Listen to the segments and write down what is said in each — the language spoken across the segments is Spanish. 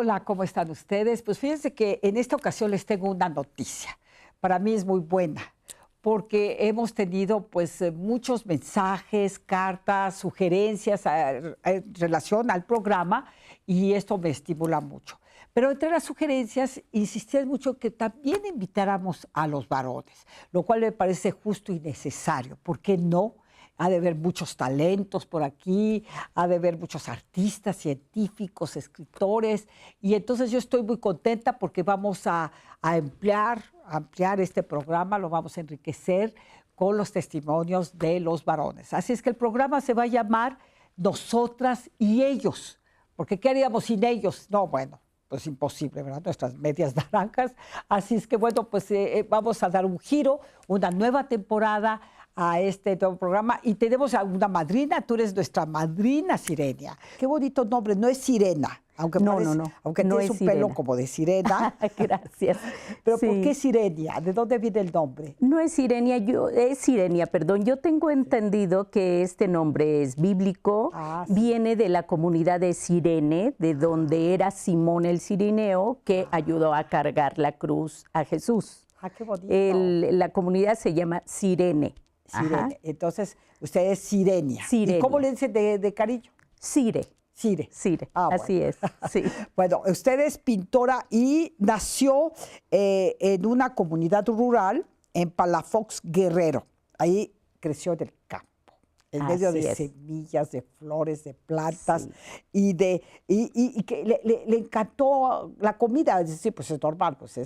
Hola, ¿cómo están ustedes? Pues fíjense que en esta ocasión les tengo una noticia. Para mí es muy buena, porque hemos tenido pues muchos mensajes, cartas, sugerencias en relación al programa y esto me estimula mucho. Pero entre las sugerencias insistían mucho que también invitáramos a los varones, lo cual me parece justo y necesario. ¿Por qué no? Ha de haber muchos talentos por aquí, ha de haber muchos artistas, científicos, escritores, y entonces yo estoy muy contenta porque vamos a ampliar este programa, lo vamos a enriquecer con los testimonios de los varones. Así es que el programa se va a llamar Nosotras y Ellos, porque ¿qué haríamos sin ellos? No, bueno, pues imposible, ¿verdad? Nuestras medias naranjas. Así es que, bueno, pues vamos a dar un giro, una nueva temporada a este nuevo programa. Y tenemos a una madrina, tú eres nuestra madrina, Sirenia. Qué bonito nombre, no es Sirena, aunque No, parece, no. aunque No tienes es un pelo sirena. como de sirena. Gracias. Pero Sí. ¿por qué Sirenia? ¿De dónde viene el nombre? No es Sirenia, es Sirenia, perdón. Yo tengo entendido que este nombre es bíblico, Sí. viene de la comunidad de Cirene, de donde era Simón el Cirineo, que ayudó a cargar la cruz a Jesús. Qué bonito. La comunidad se llama Cirene. Sirene. Ajá. Entonces, usted es Sirenia. Sirenia. ¿Y cómo le dicen de cariño? Sire. Sire. Sire, Bueno. así es, sí. Bueno, usted es pintora y nació en una comunidad rural en Palafox, Guerrero. Ahí creció en el campo, en medio de semillas, de flores, de plantas, Sí. y que le encantó la comida. Es decir, pues es normal, pues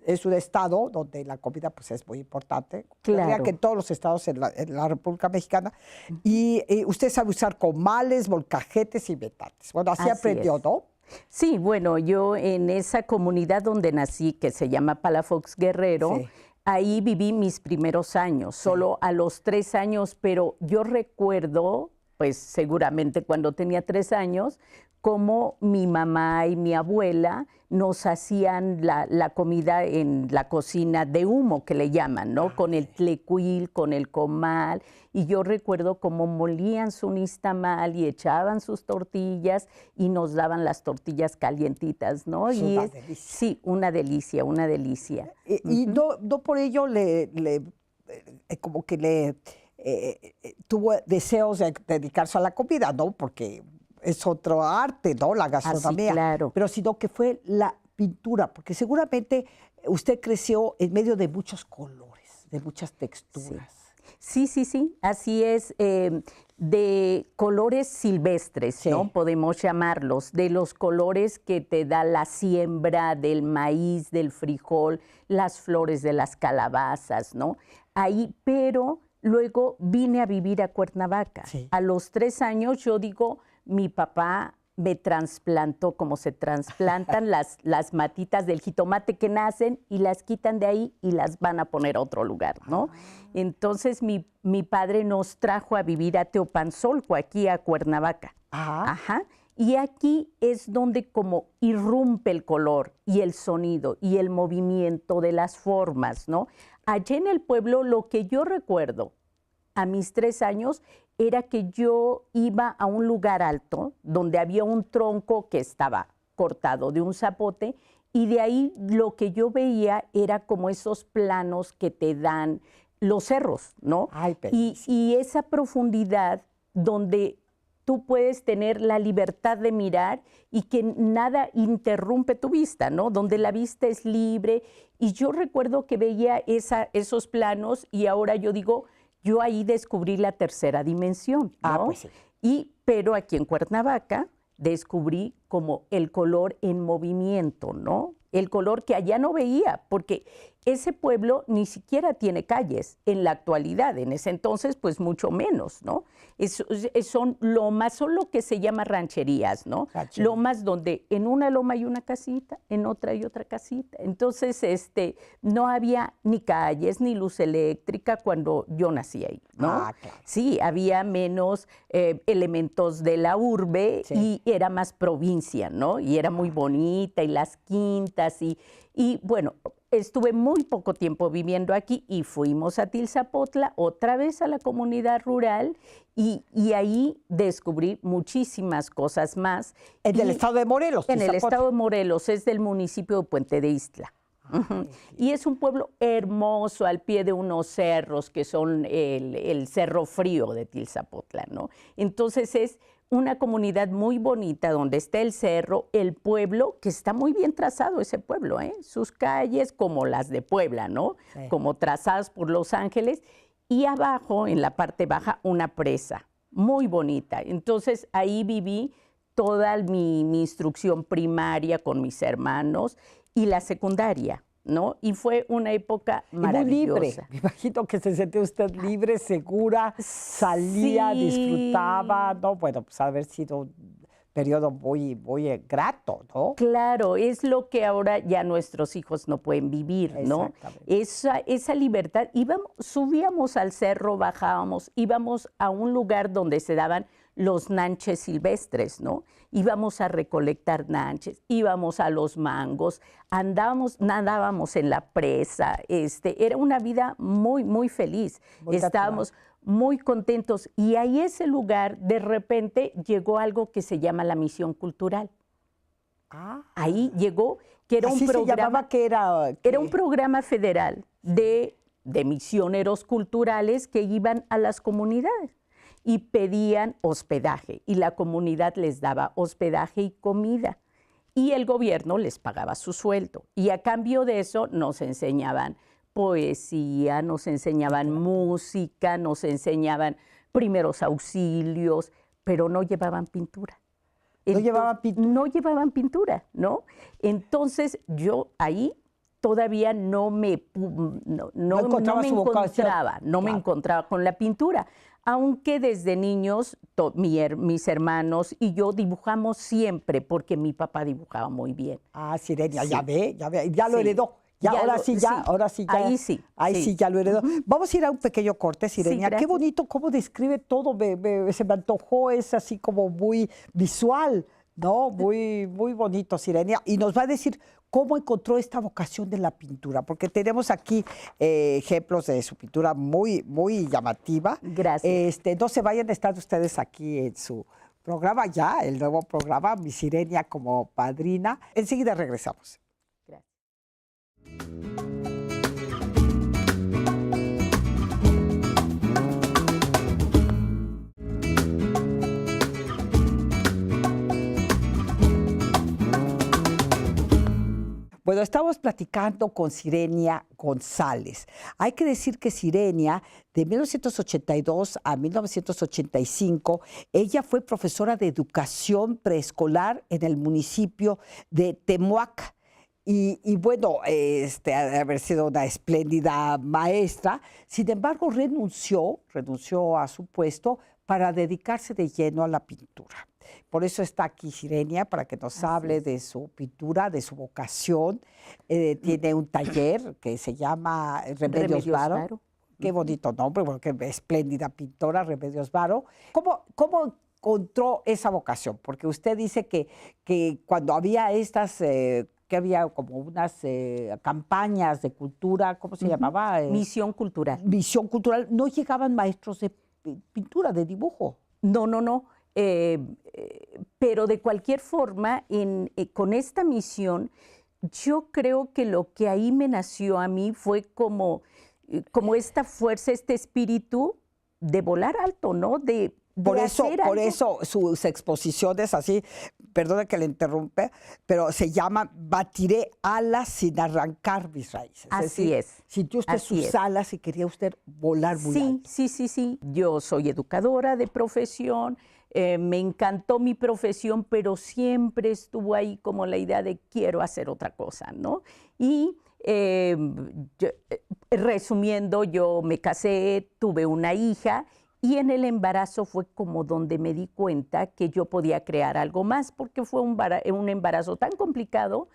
es un estado donde la comida pues es muy importante. Claro. Diría que en todos los estados en la República Mexicana. Y usted sabe usar comales, molcajetes y metates. Bueno, así aprendió, ¿no? Sí, bueno, yo en esa comunidad donde nací, que se llama Palafox Guerrero, Sí. ahí viví mis primeros años, solo a los 3 años, pero yo recuerdo, pues seguramente cuando tenía 3 años, cómo mi mamá y mi abuela nos hacían la comida en la cocina de humo, que le llaman, ¿no? Con el tlecuil, con el comal. Y yo recuerdo cómo molían su nixtamal y echaban sus tortillas y nos daban las tortillas calientitas, ¿no? Es y una delicia. Sí, una delicia, una delicia. Y no por ello como que le tuvo deseos de dedicarse a la comida, ¿no? Porque es otro arte, ¿no? La gastronomía. Sí, claro. Pero sino que fue la pintura, porque seguramente usted creció en medio de muchos colores, de muchas texturas. Sí, así es, de colores silvestres, ¿no? Podemos llamarlos, de los colores que te da la siembra del maíz, del frijol, las flores de las calabazas, ¿no? Ahí, pero luego vine a vivir a Cuernavaca. Sí. A los 3 años, yo digo, mi papá me trasplantó como se trasplantan las matitas del jitomate que nacen y las quitan de ahí y las van a poner a otro lugar, ¿no? Entonces mi padre nos trajo a vivir a Teopanzolco, aquí a Cuernavaca. Ajá. Y aquí es donde como irrumpe el color y el sonido y el movimiento de las formas, ¿no? Allá en el pueblo lo que yo recuerdo a mis 3 años era que yo iba a un lugar alto donde había un tronco que estaba cortado de un zapote y de ahí lo que yo veía era como esos planos que te dan los cerros, ¿no? Ay, y esa profundidad donde tú puedes tener la libertad de mirar y que nada interrumpe tu vista, ¿no? Donde la vista es libre. Y yo recuerdo que veía esos planos y ahora yo digo, yo ahí descubrí la tercera dimensión, ¿no? Pues sí. Pero aquí en Cuernavaca descubrí como el color en movimiento, ¿no? El color que allá no veía, porque ese pueblo ni siquiera tiene calles en la actualidad, en ese entonces pues mucho menos, ¿no? Son lomas, son lo que se llama rancherías, ¿no? Lomas donde en una loma hay una casita, en otra hay otra casita. Entonces, no había ni calles ni luz eléctrica cuando yo nací ahí, ¿no? Claro. Sí, había menos elementos de la urbe y era más provincia, ¿no? Y era muy bonita y las quintas Y bueno, estuve muy poco tiempo viviendo aquí y fuimos a Tilzapotla, otra vez a la comunidad rural, y ahí descubrí muchísimas cosas más. En el estado de Morelos. En el Tilzapotla. estado de Morelos, es del municipio de Puente de Istla. Ujú. Y es un pueblo hermoso al pie de unos cerros que son el Cerro Frío de Tilzapotla, ¿no? Entonces es una comunidad muy bonita donde está el cerro, el pueblo, que está muy bien trazado ese pueblo, ¿eh? Sus calles como las de Puebla, ¿no? Sí. Como trazadas por Los Ángeles, y abajo, en la parte baja, una presa muy bonita. Entonces ahí viví toda mi instrucción primaria con mis hermanos y la secundaria, ¿no? Y fue una época maravillosa. Muy libre. Me imagino que se sentía usted libre, segura, salía, Sí. disfrutaba, ¿no? Bueno, pues haber sido un periodo muy, muy grato, ¿no? Claro, es lo que ahora ya nuestros hijos no pueden vivir, ¿no? Exactamente. Esa libertad. Subíamos al cerro, bajábamos, íbamos a un lugar donde se daban los nanches silvestres, ¿no? Íbamos a recolectar nanches, íbamos a los mangos, nadábamos en la presa, era una vida muy, muy feliz. Muy Estábamos muy contentos y ahí ese lugar, de repente, llegó algo que se llama la misión cultural. Ahí llegó, que era Así un programa, se llamaba, que era un programa federal de misioneros culturales que iban a las comunidades y pedían hospedaje, y la comunidad les daba hospedaje y comida, y el gobierno les pagaba su sueldo, y a cambio de eso nos enseñaban poesía, nos enseñaban música, nos enseñaban primeros auxilios, pero no llevaban pintura. ¿No llevaban pintura? No llevaban pintura, ¿no? Entonces yo ahí todavía no me encontraba con la pintura, aunque desde niños mis hermanos y yo dibujamos siempre, porque mi papá dibujaba muy bien. Sirenia, Sí. ya lo heredó. Ahora sí. Ahí sí. Ahí sí ya lo heredó. Vamos a ir a un pequeño corte, Sirenia. gracias. Qué bonito cómo describe todo. Se me antojó, es así como muy visual, ¿no? Muy, muy bonito, Sirenia. Y nos va a decir cómo encontró esta vocación de la pintura, porque tenemos aquí ejemplos de su pintura muy, muy llamativa. Gracias. No se vayan a estar ustedes aquí en su programa ya, el nuevo programa, mi Sirenia como padrina. Enseguida regresamos. Bueno, estamos platicando con Sirenia González. Hay que decir que Sirenia, de 1982 a 1985, ella fue profesora de educación preescolar en el municipio de Temuac. Y bueno, ha haber sido una espléndida maestra. Sin embargo, renunció a su puesto para dedicarse de lleno a la pintura. Por eso está aquí Sirenia, para que nos hable de su pintura, de su vocación. Tiene un taller que se llama Remedios Varo. Qué bonito nombre, bueno, qué espléndida pintora, Remedios Varo. ¿Cómo encontró esa vocación? Porque usted dice que cuando había estas... que había como unas campañas de cultura, ¿cómo se llamaba? Misión cultural. Misión cultural. No llegaban maestros de pintura, de dibujo. No. Pero de cualquier forma, con esta misión, yo creo que lo que ahí me nació a mí fue como esta fuerza, este espíritu de volar alto, ¿no? Por eso sus exposiciones así, perdone que le interrumpe, pero se llaman Batiré alas sin arrancar mis raíces. Así es. Sintió usted sus alas y quería usted volar muy alto. Sí. Yo soy educadora de profesión, me encantó mi profesión, pero siempre estuvo ahí como la idea de quiero hacer otra cosa, ¿no? Y resumiendo, yo me casé, tuve una hija. Y en el embarazo fue como donde me di cuenta que yo podía crear algo más, porque fue un embarazo tan complicado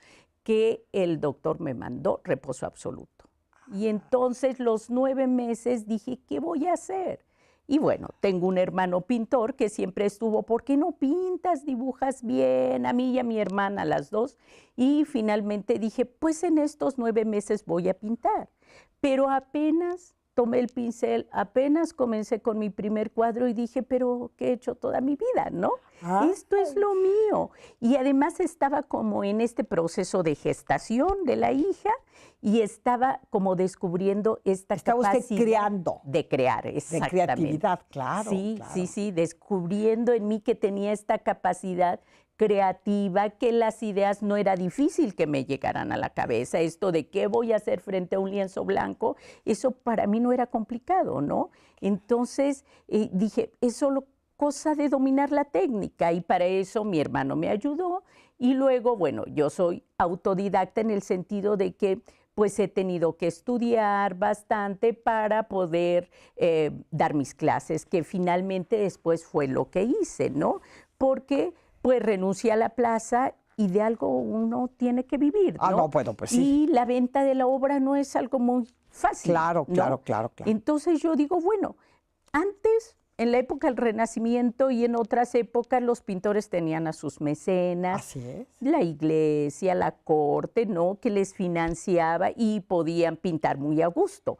que el doctor me mandó reposo absoluto. Y entonces los 9 meses dije, ¿qué voy a hacer? Y bueno, tengo un hermano pintor que siempre estuvo, ¿por qué no pintas, dibujas bien? A mí y a mi hermana, las dos. Y finalmente dije, pues en estos 9 meses voy a pintar. Pero apenas tomé el pincel, apenas comencé con mi primer cuadro y dije, pero ¿qué he hecho toda mi vida, no? Esto es lo mío. Y además estaba como en este proceso de gestación de la hija y estaba como descubriendo esta capacidad usted creando. De crear, exactamente. De creatividad, claro. Sí, claro. sí, descubriendo en mí que tenía esta capacidad creativa, que las ideas no era difícil que me llegaran a la cabeza. Esto de qué voy a hacer frente a un lienzo blanco, eso para mí no era complicado, ¿no? Entonces dije, es solo cosa de dominar la técnica y para eso mi hermano me ayudó y luego, bueno, yo soy autodidacta en el sentido de que pues he tenido que estudiar bastante para poder dar mis clases, que finalmente después fue lo que hice, ¿no? Porque pues renuncié a la plaza y de algo uno tiene que vivir, ¿no? No, bueno, pues sí. Y la venta de la obra no es algo muy fácil. Claro, ¿no? claro. Entonces yo digo, bueno, antes, en la época del Renacimiento y en otras épocas, los pintores tenían a sus mecenas. Así es. La iglesia, la corte, ¿no? Que les financiaba y podían pintar muy a gusto.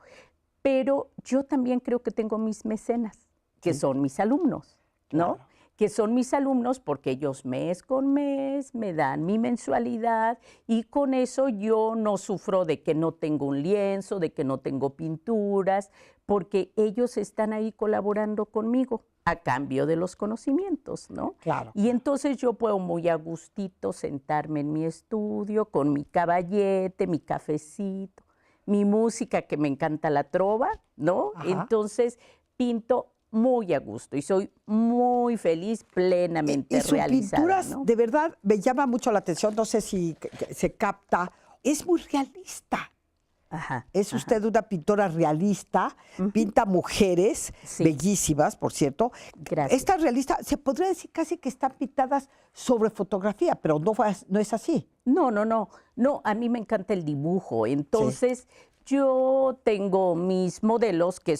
Pero yo también creo que tengo mis mecenas, que son mis alumnos, ¿no? Claro. Que son mis alumnos porque ellos mes con mes me dan mi mensualidad y con eso yo no sufro de que no tengo un lienzo, de que no tengo pinturas, porque ellos están ahí colaborando conmigo a cambio de los conocimientos, ¿no? Claro. Y entonces yo puedo muy a gustito sentarme en mi estudio con mi caballete, mi cafecito, mi música, que me encanta la trova, ¿no? Ajá. Entonces pinto muy a gusto y soy muy feliz, plenamente y sus realizada. pinturas, ¿no? de verdad, me llama mucho la atención, no sé si se capta, es muy realista. Ajá, Es usted una pintora realista, pinta mujeres Sí. bellísimas, por cierto. Gracias. Esta realista, se podría decir casi que están pintadas sobre fotografía, pero no es así. No, a mí me encanta el dibujo, entonces yo tengo mis modelos que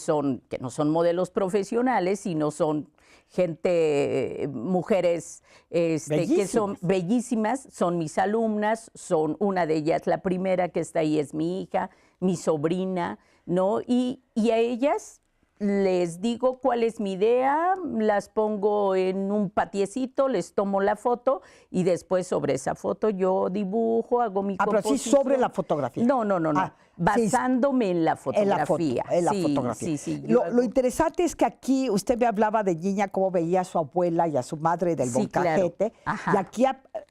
no son modelos profesionales, sino son gente, mujeres que son bellísimas, son mis alumnas, una de ellas, la primera que está ahí es mi hija, mi sobrina, ¿no? Y a ellas les digo cuál es mi idea, las pongo en un patiecito, les tomo la foto y después sobre esa foto yo dibujo, hago mi pero composición. sí sobre la fotografía. No. Basándome en la fotografía. En la fotografía. Sí. Lo interesante es que aquí usted me hablaba de niña, cómo veía a su abuela y a su madre del molcajete. Claro. Ajá. Y aquí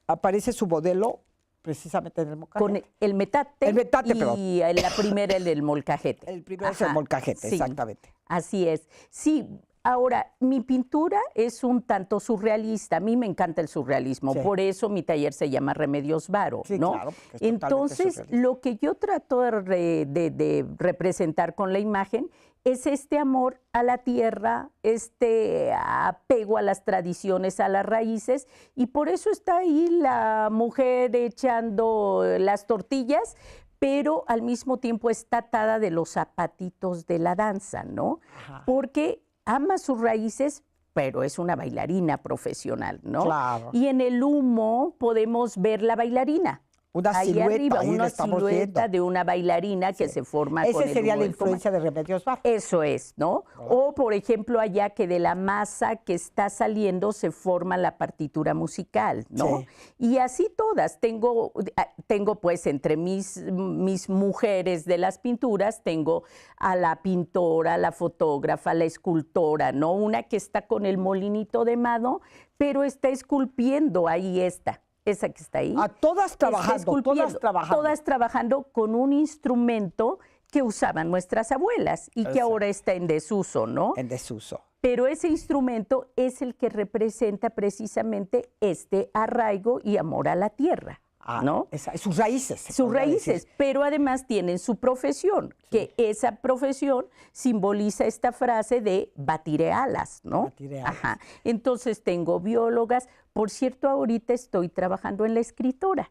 aparece su modelo precisamente en el molcajete. Con el metate. El metate, perdón. Y la primera, el del molcajete. El primero es el molcajete, sí, exactamente. Así es. Sí, ahora, mi pintura es un tanto surrealista. A mí me encanta el surrealismo. Sí. Por eso mi taller se llama Remedios Varo, Sí, ¿no? claro, porque es totalmente Entonces, surrealista. lo que yo trato de representar con la imagen es este amor a la tierra, este apego a las tradiciones, a las raíces, y por eso está ahí la mujer echando las tortillas, pero al mismo tiempo está atada de los zapatitos de la danza, ¿no? Ajá. Porque ama sus raíces, pero es una bailarina profesional, ¿no? Claro. Y en el humo podemos ver la bailarina. Una Ahí silueta, arriba, ahí la una estamos silueta viendo. de una bailarina que se forma con Esa el sería humo la del comal. influencia de Remedios Varo. Eso es, ¿no? O, por ejemplo, allá que de la masa que está saliendo se forma la partitura musical, ¿no? Sí. Y así todas. Tengo pues entre mis mujeres de las pinturas, tengo a la pintora, la fotógrafa, la escultora, ¿no? Una que está con el molinito de mano, pero está esculpiendo ahí esa que está ahí. Todas trabajando, Todas trabajando con un instrumento que usaban nuestras abuelas y que ahora está en desuso, ¿no? En desuso. Pero ese instrumento es el que representa precisamente este arraigo y amor a la tierra, ¿no? Sus raíces. Sus raíces, pero además tienen su profesión, que esa profesión simboliza esta frase de batiré alas, ¿no? Batiré alas. Ajá. Entonces tengo biólogas. Por cierto, ahorita estoy trabajando en la escritora.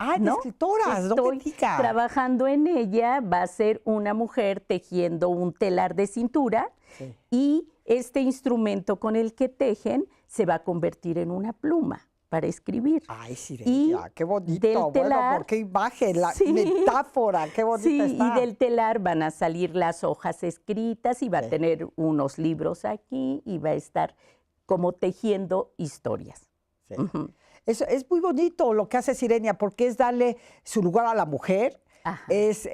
Ah, de escritoras, no me Estoy digas. trabajando en ella, va a ser una mujer tejiendo un telar de cintura Sí. y este instrumento con el que tejen se va a convertir en una pluma para escribir. Ay, Y Sirenia, qué bonito. del Bueno, telar- ¿por qué imagen? La Sí. metáfora, qué bonita Sí, está. y del telar van a salir las hojas escritas y va Sí. a tener unos libros aquí y va a estar como tejiendo historias. Sí. Ujú. Es muy bonito lo que hace Sirenia, porque es darle su lugar a la mujer, Ajá. es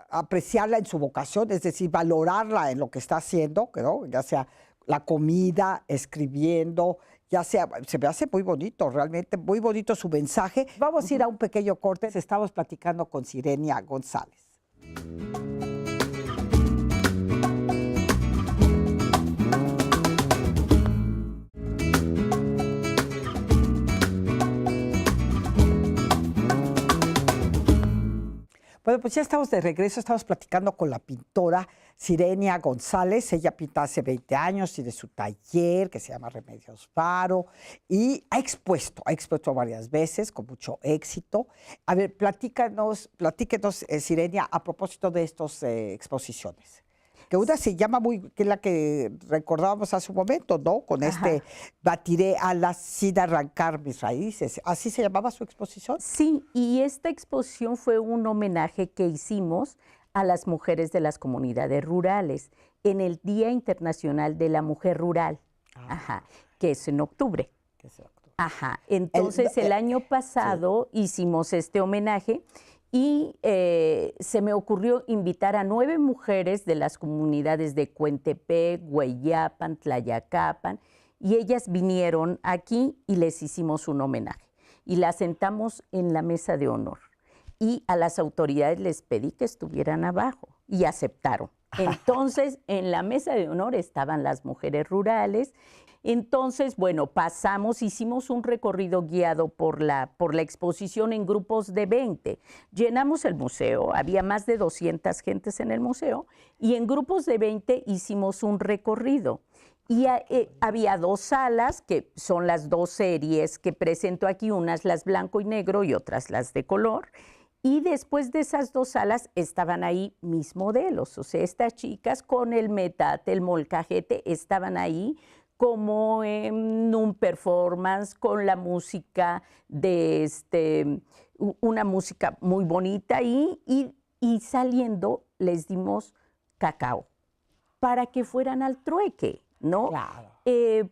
apreciarla en su vocación, es decir, valorarla en lo que está haciendo, ¿no? Ya sea la comida, escribiendo, ya sea, se me hace muy bonito, realmente muy bonito su mensaje. Vamos a ir a un pequeño corte, estamos platicando con Sirenia González. Bueno, pues ya estamos de regreso, estamos platicando con la pintora Sirenia González. Ella pinta hace 20 años, tiene su taller que se llama Remedios Faro y ha expuesto varias veces con mucho éxito. A ver, platíquenos, Sirenia, a propósito de estas exposiciones. Que una se llama que es la que recordábamos hace un momento, ¿no? Con batiré alas sin arrancar mis raíces. ¿Así se llamaba su exposición? Sí, y esta exposición fue un homenaje que hicimos a las mujeres de las comunidades rurales en el Día Internacional de la Mujer Rural, que es en octubre. Ajá. Entonces, el año pasado hicimos este homenaje y se me ocurrió invitar a 9 mujeres de las comunidades de Cuentepec, Hueyapan, Tlayacapan, y ellas vinieron aquí y les hicimos un homenaje. Y las sentamos en la mesa de honor. Y a las autoridades les pedí que estuvieran abajo y aceptaron. Entonces, en la mesa de honor estaban las mujeres rurales. Entonces, bueno, hicimos un recorrido guiado por la exposición en grupos de 20. Llenamos el museo, había más de 200 gentes en el museo, y en grupos de 20 hicimos un recorrido. Y había 2 salas, que son las 2 series que presento aquí, unas las blanco y negro y otras las de color. Y después de esas 2 salas estaban ahí mis modelos, o sea, estas chicas con el metate, el molcajete, estaban ahí como en un performance con la música una música muy bonita y saliendo les dimos cacao para que fueran al trueque, ¿no? Claro.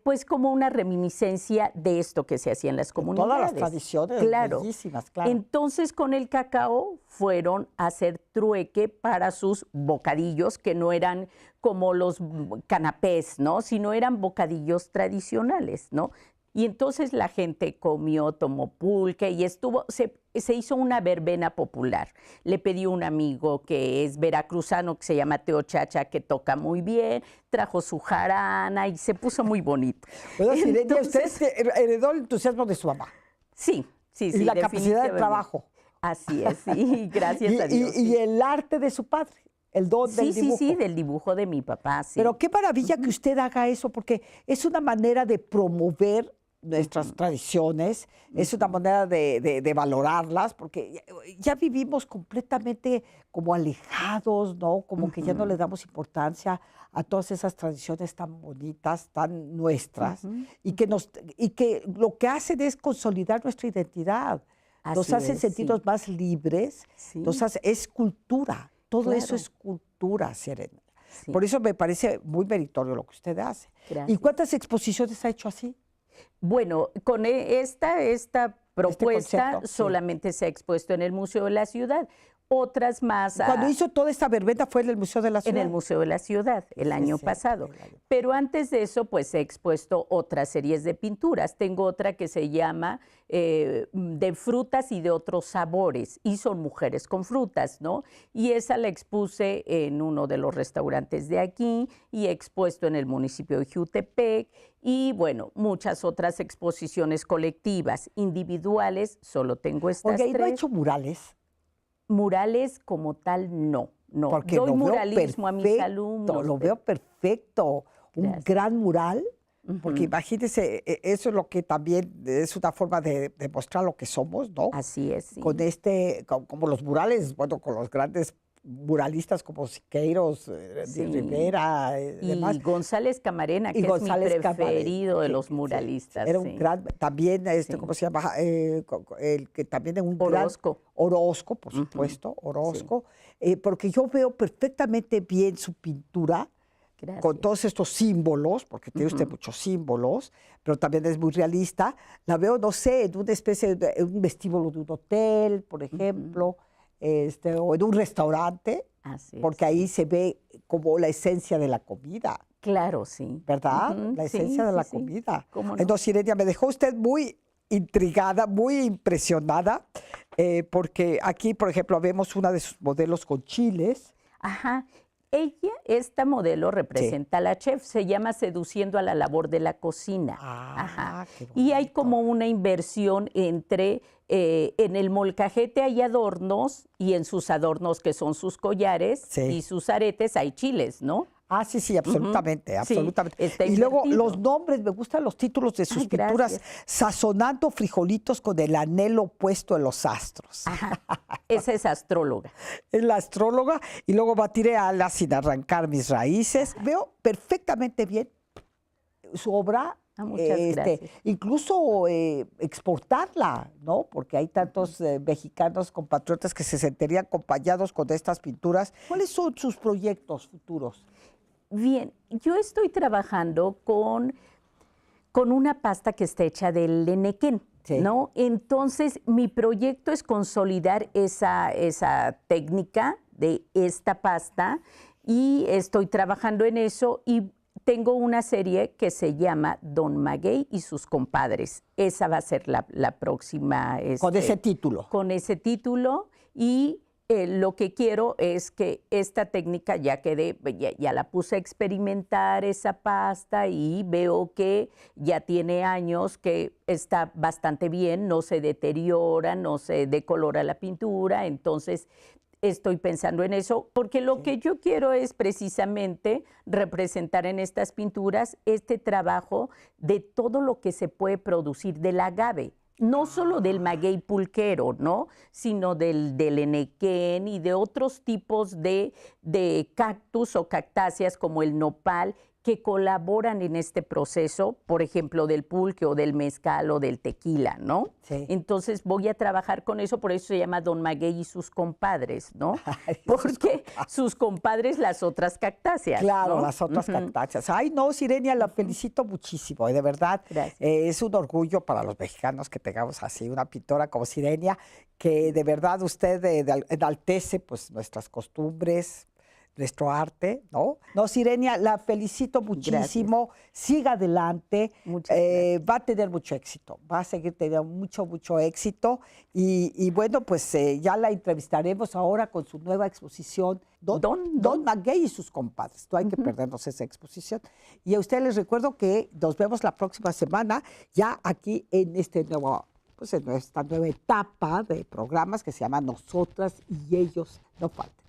Pues como una reminiscencia de esto que se hacía en las comunidades. Todas las tradiciones bellísimas, claro. Entonces, con el cacao fueron a hacer trueque para sus bocadillos, que no eran como los canapés, ¿no? Sino eran bocadillos tradicionales, ¿no? Y entonces la gente comió, tomó pulque y se hizo una verbena popular. Le pedí a un amigo que es veracruzano, que se llama Teo Chacha, que toca muy bien, trajo su jarana y se puso muy bonito. Bueno, Sirenia, usted heredó el entusiasmo de su mamá. Sí. Y la capacidad de trabajo. Así es, sí, gracias a Dios. Y el arte de su padre, el don del dibujo. Sí, del dibujo de mi papá, sí. Pero qué maravilla que usted haga eso, porque es una manera de promover nuestras tradiciones, es una manera de valorarlas, porque ya vivimos completamente como alejados, ¿no? Como que ya no le damos importancia a todas esas tradiciones tan bonitas, tan nuestras, y que lo que hacen es consolidar nuestra identidad. Nos hacen sentirnos más libres, es cultura, todo eso es cultura, Sirenia. Sí. Por eso me parece muy meritorio lo que usted hace. Gracias. ¿Y cuántas exposiciones ha hecho así? Bueno, con esta propuesta concepto, solamente se ha expuesto en el Museo de la Ciudad. Otras más. Cuando hizo toda esta verbena fue en el Museo de la Ciudad. En el Museo de la Ciudad, el año pasado. Pero antes de eso, pues he expuesto otras series de pinturas. Tengo otra que se llama De frutas y de otros sabores, y son mujeres con frutas, ¿no? Y esa la expuse en uno de los restaurantes de aquí y he expuesto en el municipio de Jiutepec. Y bueno, muchas otras exposiciones colectivas, individuales, solo tengo estas 3. ¿No ha hecho murales? Murales como tal, no. Porque doy muralismo a mis alumnos. Lo veo perfecto. Un gran mural Porque imagínense, eso es lo que también es una forma de mostrar lo que somos, ¿no? Así es, sí. Con como los murales, bueno, con los grandes muralistas como Siqueiros, Sí. Rivera, Y demás. González Camarena, que González es mi Camarena, preferido de los sí, muralistas. era sí. un gran, también, Sí. ¿cómo se llama? El que también es un Orozco. gran Orozco, por supuesto, Orozco, porque yo veo perfectamente bien su pintura, Gracias. con todos estos símbolos, porque tiene usted muchos símbolos, pero también es muy realista. La veo, no sé, en una especie de un vestíbulo de un hotel, por ejemplo, o en un restaurante, Así es, porque ahí se ve como la esencia de la comida, Claro, sí. ¿verdad? La Sí, esencia de sí, la sí. comida. ¿Cómo no? Entonces, Irenia, me dejó usted muy intrigada, muy impresionada, porque aquí, por ejemplo, vemos una de sus modelos con chiles. Ajá. Esta modelo representa a la chef, se llama Seduciendo a la labor de la cocina. Ah, qué Y hay bonito. como una inversión entre, en el molcajete hay adornos y en sus adornos, que son sus collares Sí. y sus aretes, hay chiles, ¿no? Ah, sí, absolutamente, Sí, absolutamente. está Y luego invertido. los nombres, me gustan los títulos de sus Ay, pinturas, gracias. sazonando frijolitos con el anhelo puesto en los astros. Ajá. Esa es astróloga. Es la astróloga, y luego batiré alas sin arrancar mis raíces. Veo perfectamente bien su obra. Muchas gracias. Incluso exportarla, ¿no? Porque hay tantos mexicanos compatriotas que se sentirían acompañados con estas pinturas. ¿Cuáles son sus proyectos futuros? Bien, yo estoy trabajando con una pasta que está hecha del enequén, Sí. ¿no? Entonces, mi proyecto es consolidar esa técnica de esta pasta y estoy trabajando en eso y tengo una serie que se llama Don Maguey y sus compadres. Esa va a ser la próxima. Con ese título. Con ese título y lo que quiero es que esta técnica ya la puse a experimentar esa pasta y veo que ya tiene años, que está bastante bien, no se deteriora, no se decolora la pintura, entonces estoy pensando en eso, porque lo que yo quiero es precisamente representar en estas pinturas este trabajo de todo lo que se puede producir del agave. No solo del maguey pulquero, ¿no? Sino del enequén y de otros tipos de cactus o cactáceas como el nopal, que colaboran en este proceso, por ejemplo, del pulque o del mezcal o del tequila, ¿no? Sí. Entonces voy a trabajar con eso, por eso se llama Don Maguey y sus compadres, ¿no? Ay, Porque sus compadres las otras cactáceas. Claro, ¿no? las otras cactáceas. Ay, no, Sirenia, la felicito muchísimo. Y de verdad, Gracias. es un orgullo para los mexicanos que tengamos así una pintora como Sirenia, que de verdad usted enaltece pues nuestras costumbres, nuestro arte, ¿no? No, Sirenia, la felicito muchísimo. Gracias. Siga adelante. Muchas gracias. Va a tener mucho éxito. Va a seguir teniendo mucho, mucho éxito. Y bueno, pues ya la entrevistaremos ahora con su nueva exposición, Don Maguey y sus compadres. No hay que perdernos esa exposición. Y a ustedes les recuerdo que nos vemos la próxima semana ya aquí en este nuevo, pues en esta nueva etapa de programas que se llama Nosotras y Ellos No Faltan.